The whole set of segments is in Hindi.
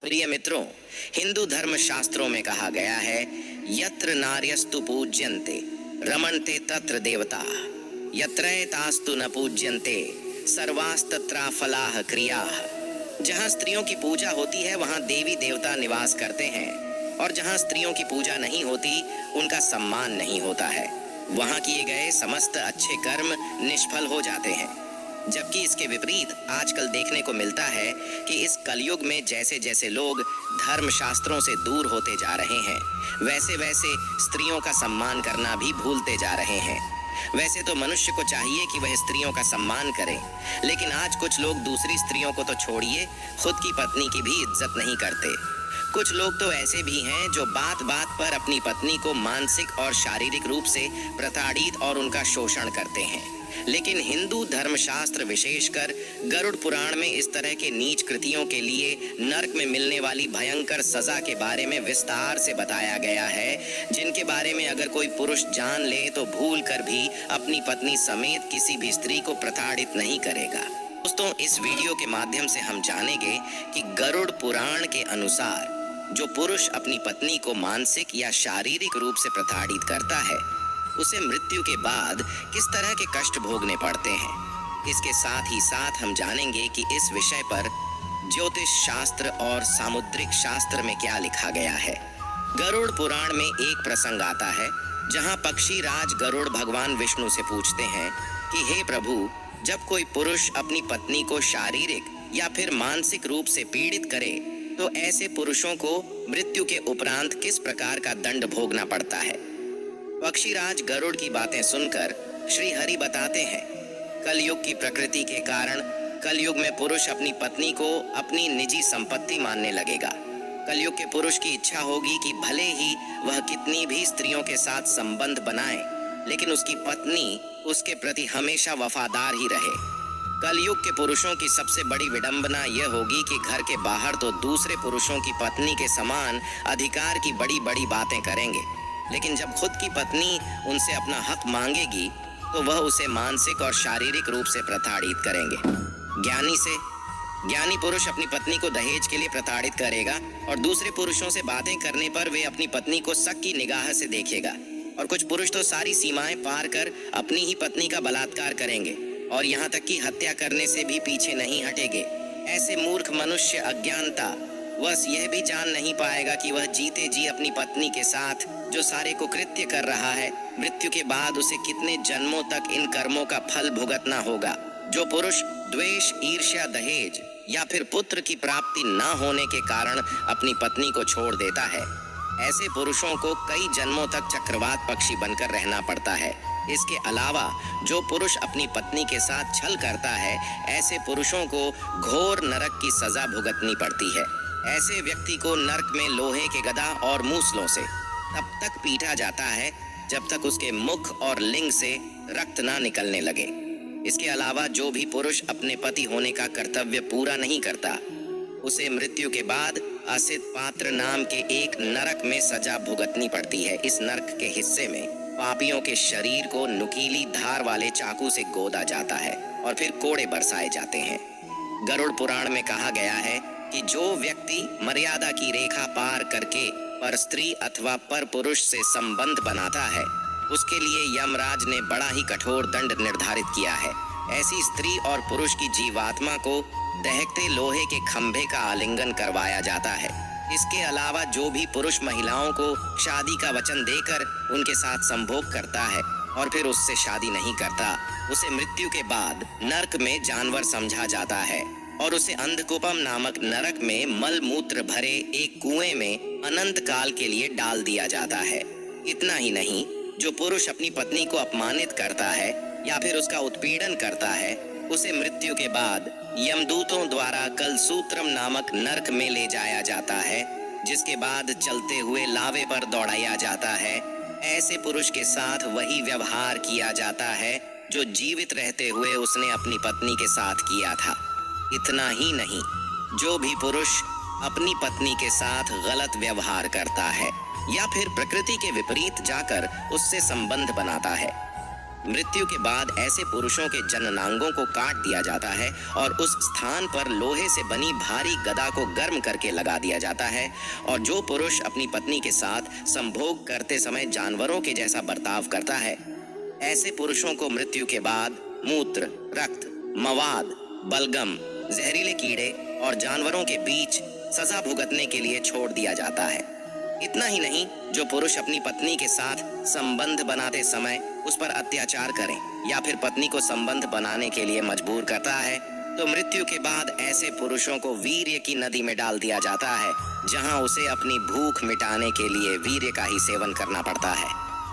प्रिय मित्रों, हिंदू धर्म शास्त्रों में कहा गया है, यत्र नार्यस्तु पूज्यन्ते रमन्ते तत्र देवता, यत्रैतास्तु न पूज्यन्ते सर्वास्तत्रा फलाह क्रियाः। जहाँ स्त्रियों की पूजा होती है वहाँ देवी देवता निवास करते हैं, और जहाँ स्त्रियों की पूजा नहीं होती उनका सम्मान नहीं होता है। वहाँ किए गए समस्त अच्छे कर्म निष्फल हो जाते हैं। जबकि इसके विपरीत आजकल देखने को मिलता है कि इस कलयुग में जैसे जैसे लोग धर्म शास्त्रों से दूर होते जा रहे हैं, वैसे वैसे स्त्रियों का सम्मान करना भी भूलते जा रहे हैं। वैसे तो मनुष्य को चाहिए कि वह स्त्रियों का सम्मान करे, लेकिन आज कुछ लोग दूसरी स्त्रियों को तो छोड़िए, खुद की पत्नी की भी इज्जत नहीं करते। कुछ लोग तो ऐसे भी हैं जो बात बात पर अपनी पत्नी को मानसिक और शारीरिक रूप से प्रताड़ित और उनका शोषण करते हैं। लेकिन हिंदू धर्मशास्त्र विशेषकर गरुड़ पुराण में इस तरह के नीच कृतियों के लिए नरक में मिलने वाली भयंकर सजा के बारे में विस्तार से बताया गया है, जिनके बारे में अगर कोई पुरुष जान ले तो भूल कर भी अपनी पत्नी समेत किसी भी स्त्री को प्रताड़ित नहीं करेगा। दोस्तों, इस वीडियो के माध्यम से हम जानेंगे कि गरुड़ पुराण के अनुसार जो पुरुष अपनी पत्नी को मानसिक या शारीरिक रूप से प्रताड़ित करता है, उसे मृत्यु के बाद किस तरह के कष्ट भोगने पड़ते हैं। इसके साथ ही साथ हम जानेंगे कि इस विषय पर ज्योतिष शास्त्र और सामुद्रिक शास्त्र में क्या लिखा गया है। गरुड़ पुराण में एक प्रसंग आता है जहां पक्षी राज गरुड़ भगवान विष्णु से पूछते हैं कि हे प्रभु, जब कोई पुरुष अपनी पत्नी को शारीरिक या फिर मानसिक रूप से पीड़ित करे तो ऐसे पुरुषों को मृत्यु के उपरांत किस प्रकार का दंड भोगना पड़ता है। पक्षीराज गरुड़ की बातें सुनकर श्री हरि बताते हैं, कलयुग की प्रकृति के कारण कलयुग में पुरुष अपनी पत्नी को अपनी निजी संपत्ति मानने लगेगा। कलयुग के पुरुष की इच्छा होगी कि भले ही वह कितनी भी स्त्रियों के साथ संबंध बनाए, लेकिन उसकी पत्नी उसके प्रति हमेशा वफादार ही रहे। कलयुग के पुरुषों की सबसे बड़ी विडंबना यह होगी कि घर के बाहर तो दूसरे पुरुषों की पत्नी के समान अधिकार की बड़ी बड़ी बातें करेंगे, लेकिन जब खुद की पत्नी उनसे अपना हक मांगेगी तो वह उसे मानसिक और शारीरिक रूप से प्रताड़ित करेंगे। ज्ञानी पुरुष अपनी पत्नी को दहेज के लिए प्रताड़ित करेगा, और दूसरे पुरुषों से बातें करने पर वे अपनी पत्नी को शक की निगाह से देखेगा। और कुछ पुरुष तो सारी सीमाएं पार कर अपनी ही पत्नी का बलात्कार करेंगे, और यहाँ तक कि हत्या करने से भी पीछे नहीं हटेंगे। ऐसे मूर्ख मनुष्य अज्ञानता वह यह भी जान नहीं पाएगा कि वह जीते जी अपनी पत्नी के साथ जो सारे कुकृत्य कर रहा है, मृत्यु के बाद उसे कितने जन्मों तक इन कर्मों का फल भुगतना होगा। जो पुरुष द्वेष, ईर्ष्या, दहेज या फिर पुत्र की प्राप्ति न होने के कारण अपनी पत्नी को छोड़ देता है, ऐसे पुरुषों को कई जन्मों तक चक्रवात पक्षी बनकर रहना पड़ता है। इसके अलावा जो पुरुष अपनी पत्नी के साथ छल करता है, ऐसे पुरुषों को घोर नरक की सजा भुगतनी पड़ती है। ऐसे व्यक्ति को नरक में लोहे के गदा और मूसलों से तब तक पीटा जाता है जब तक उसके मुख और लिंग से रक्त ना निकलने लगे। इसके अलावा जो भी पुरुष अपने पति होने का कर्तव्य पूरा नहीं करता, उसे मृत्यु के बाद असित पात्र नाम के एक नरक में सजा भुगतनी पड़ती है। इस नरक के हिस्से में पापियों के शरीर को नुकीली धार वाले चाकू से गोदा जाता है और फिर कोड़े बरसाए जाते हैं। गरुड़ पुराण में कहा गया है कि जो व्यक्ति मर्यादा की रेखा पार करके पर स्त्री अथवा पर पुरुष से संबंध बनाता है, उसके लिए यमराज ने बड़ा ही कठोर दंड निर्धारित किया है। ऐसी स्त्री और पुरुष की जीवात्मा को दहकते लोहे के खंभे का आलिंगन करवाया जाता है। इसके अलावा जो भी पुरुष महिलाओं को शादी का वचन देकर उनके साथ संभोग करता है और फिर उससे शादी नहीं करता, उसे मृत्यु के बाद नरक में जानवर समझा जाता है और उसे अंधकूपम नामक नरक में मल मूत्र भरे एक कुएं में अनंत काल के लिए डाल दिया जाता है। इतना ही नहीं, जो पुरुष अपनी पत्नी को अपमानित करता है या फिर उसका उत्पीड़न करता है, उसे मृत्यु के बाद यमदूतों द्वारा कलसूत्रम नामक नरक में ले जाया जाता है, जिसके बाद चलते हुए लावे पर दौड़ाया जाता है। ऐसे पुरुष के साथ वही व्यवहार किया जाता है जो जीवित रहते हुए उसने अपनी पत्नी के साथ किया था। इतना ही नहीं, जो भी पुरुष अपनी पत्नी के साथ गलत व्यवहार करता है या फिर प्रकृति के विपरीत जाकर उससे संबंध बनाता है, मृत्यु के बाद ऐसे पुरुषों के जननांगों को काट दिया जाता है और उस स्थान पर लोहे से बनी भारी गदा को गर्म करके लगा दिया जाता है। और जो पुरुष अपनी पत्नी के साथ संभोग करते समय जानवरों के जैसा बर्ताव करता है, ऐसे पुरुषों को मृत्यु के बाद मूत्र, रक्त, मवाद, बलगम, जहरीले कीड़े और जानवरों के बीच सजा भुगतने के लिए छोड़ दिया जाता है। इतना ही नहीं, जो पुरुष अपनी पत्नी के साथ संबंध बनाते समय उस पर अत्याचार करें या फिर पत्नी को संबंध बनाने के लिए मजबूर करता है, तो मृत्यु के बाद ऐसे पुरुषों को वीर्य की नदी में डाल दिया जाता है, जहां उसे अपनी भूख मिटाने के लिए वीर्य का ही सेवन करना पड़ता है।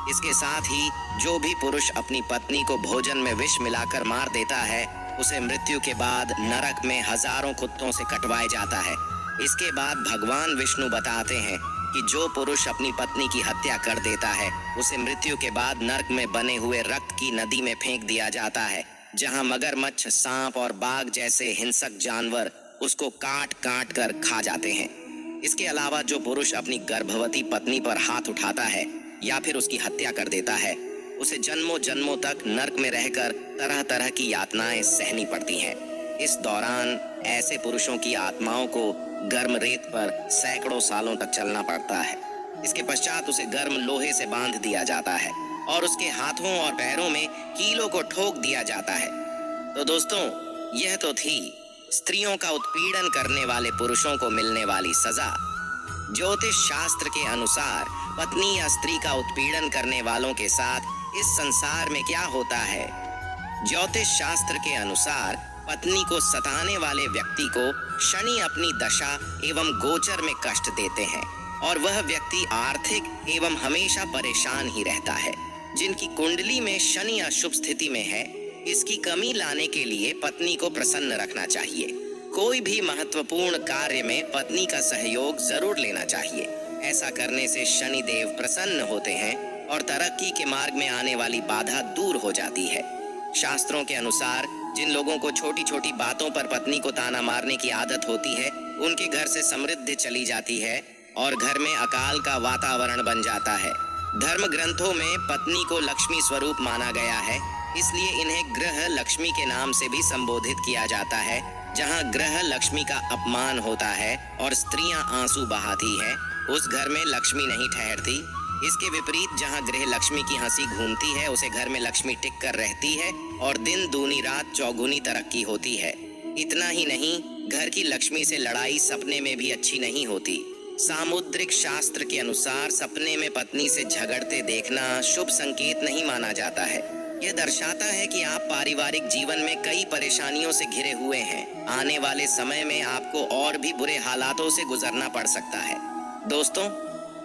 इसके साथ ही जो भी पुरुष अपनी पत्नी को भोजन में विष मिलाकर मार देता है, उसे मृत्यु के बाद नरक में हजारों कुत्तों से कटवाया जाता है। इसके बाद भगवान विष्णु बताते हैं कि जो पुरुष अपनी पत्नी की हत्या कर देता है, उसे मृत्यु के बाद नरक में बने हुए रक्त की नदी में फेंक दिया जाता है, जहां मगरमच्छ, सांप और बाघ जैसे हिंसक जानवर उसको काट काट कर खा जाते हैं। इसके अलावा जो पुरुष अपनी गर्भवती पत्नी पर हाथ उठाता है या फिर उसकी हत्या कर देता है, उसे जन्मों जन्मों तक नरक में रहकर तरह तरह की यातनाएं सहनी पड़ती हैं। इस दौरान ऐसे पुरुषों की आत्माओं को गर्म रेत पर सैकड़ों सालों तक चलना पड़ता है। इसके पश्चात उसे गर्म लोहे से बांध दिया जाता है और उसके हाथों और पैरों में कीलों को ठोक दिया जाता है। तो दोस्तों, यह तो थी स्त्रियों का उत्पीड़न करने वाले पुरुषों को मिलने वाली सजा। ज्योतिष शास्त्र के अनुसार पत्नी या स्त्री का उत्पीड़न करने वालों के साथ इस संसार में क्या होता है? ज्योतिष शास्त्र के अनुसार पत्नी को सताने वाले व्यक्ति को शनि अपनी दशा एवं गोचर में कष्ट देते हैं और वह व्यक्ति आर्थिक एवं हमेशा परेशान ही रहता है। जिनकी कुंडली में शनि अशुभ स्थिति में है, इसकी कमी लाने के लिए पत्नी को प्रसन्न रखना चाहिए। कोई भी महत्वपूर्ण कार्य में पत्नी का सहयोग जरूर लेना चाहिए। ऐसा करने से शनि देव प्रसन्न होते हैं और तरक्की के मार्ग में आने वाली बाधा दूर हो जाती है। शास्त्रों के अनुसार जिन लोगों को छोटी छोटी बातों पर पत्नी को ताना मारने की आदत होती है, उनके घर से समृद्धि चली जाती है और घर में अकाल का वातावरण बन जाता है। धर्म ग्रंथों में पत्नी को लक्ष्मी स्वरूप माना गया है, इसलिए इन्हें ग्रह लक्ष्मी के नाम से भी संबोधित किया जाता है। जहां ग्रह लक्ष्मी का अपमान होता है और स्त्रियां आंसू बहाती हैं, उस घर में लक्ष्मी नहीं ठहरती। इसके विपरीत जहां गृह लक्ष्मी की हंसी घूमती है, उसे घर में लक्ष्मी टिक कर रहती है और दिन दूनी रात चौगुनी तरक्की होती है। इतना ही नहीं, घर की लक्ष्मी से लड़ाई सपने में भी अच्छी नहीं होती। सामुद्रिक शास्त्र के अनुसार सपने में पत्नी से झगड़ते देखना शुभ संकेत नहीं माना जाता है। यह दर्शाता है कि आप पारिवारिक जीवन में कई परेशानियों से घिरे हुए हैं। आने वाले समय में आपको और भी बुरे हालातों से गुजरना पड़ सकता है। दोस्तों,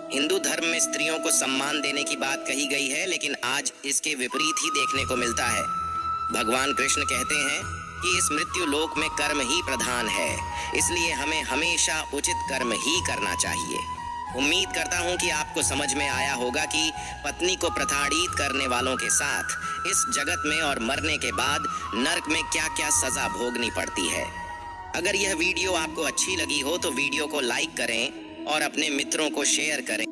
हिंदू धर्म में स्त्रियों को सम्मान देने की बात कही गई है, लेकिन आज इसके विपरीत ही देखने को मिलता है। भगवान कृष्ण कहते हैं कि इस मृत्यु लोक में कर्म ही प्रधान है, इसलिए हमें हमेशा उचित कर्म ही करना चाहिए। उम्मीद करता हूं कि आपको समझ में आया होगा कि पत्नी को प्रताड़ित करने वालों के साथ इस जगत में और मरने के बाद नरक में क्या क्या सजा भोगनी पड़ती है। अगर यह वीडियो आपको अच्छी लगी हो तो वीडियो को लाइक करें और अपने मित्रों को शेयर करें।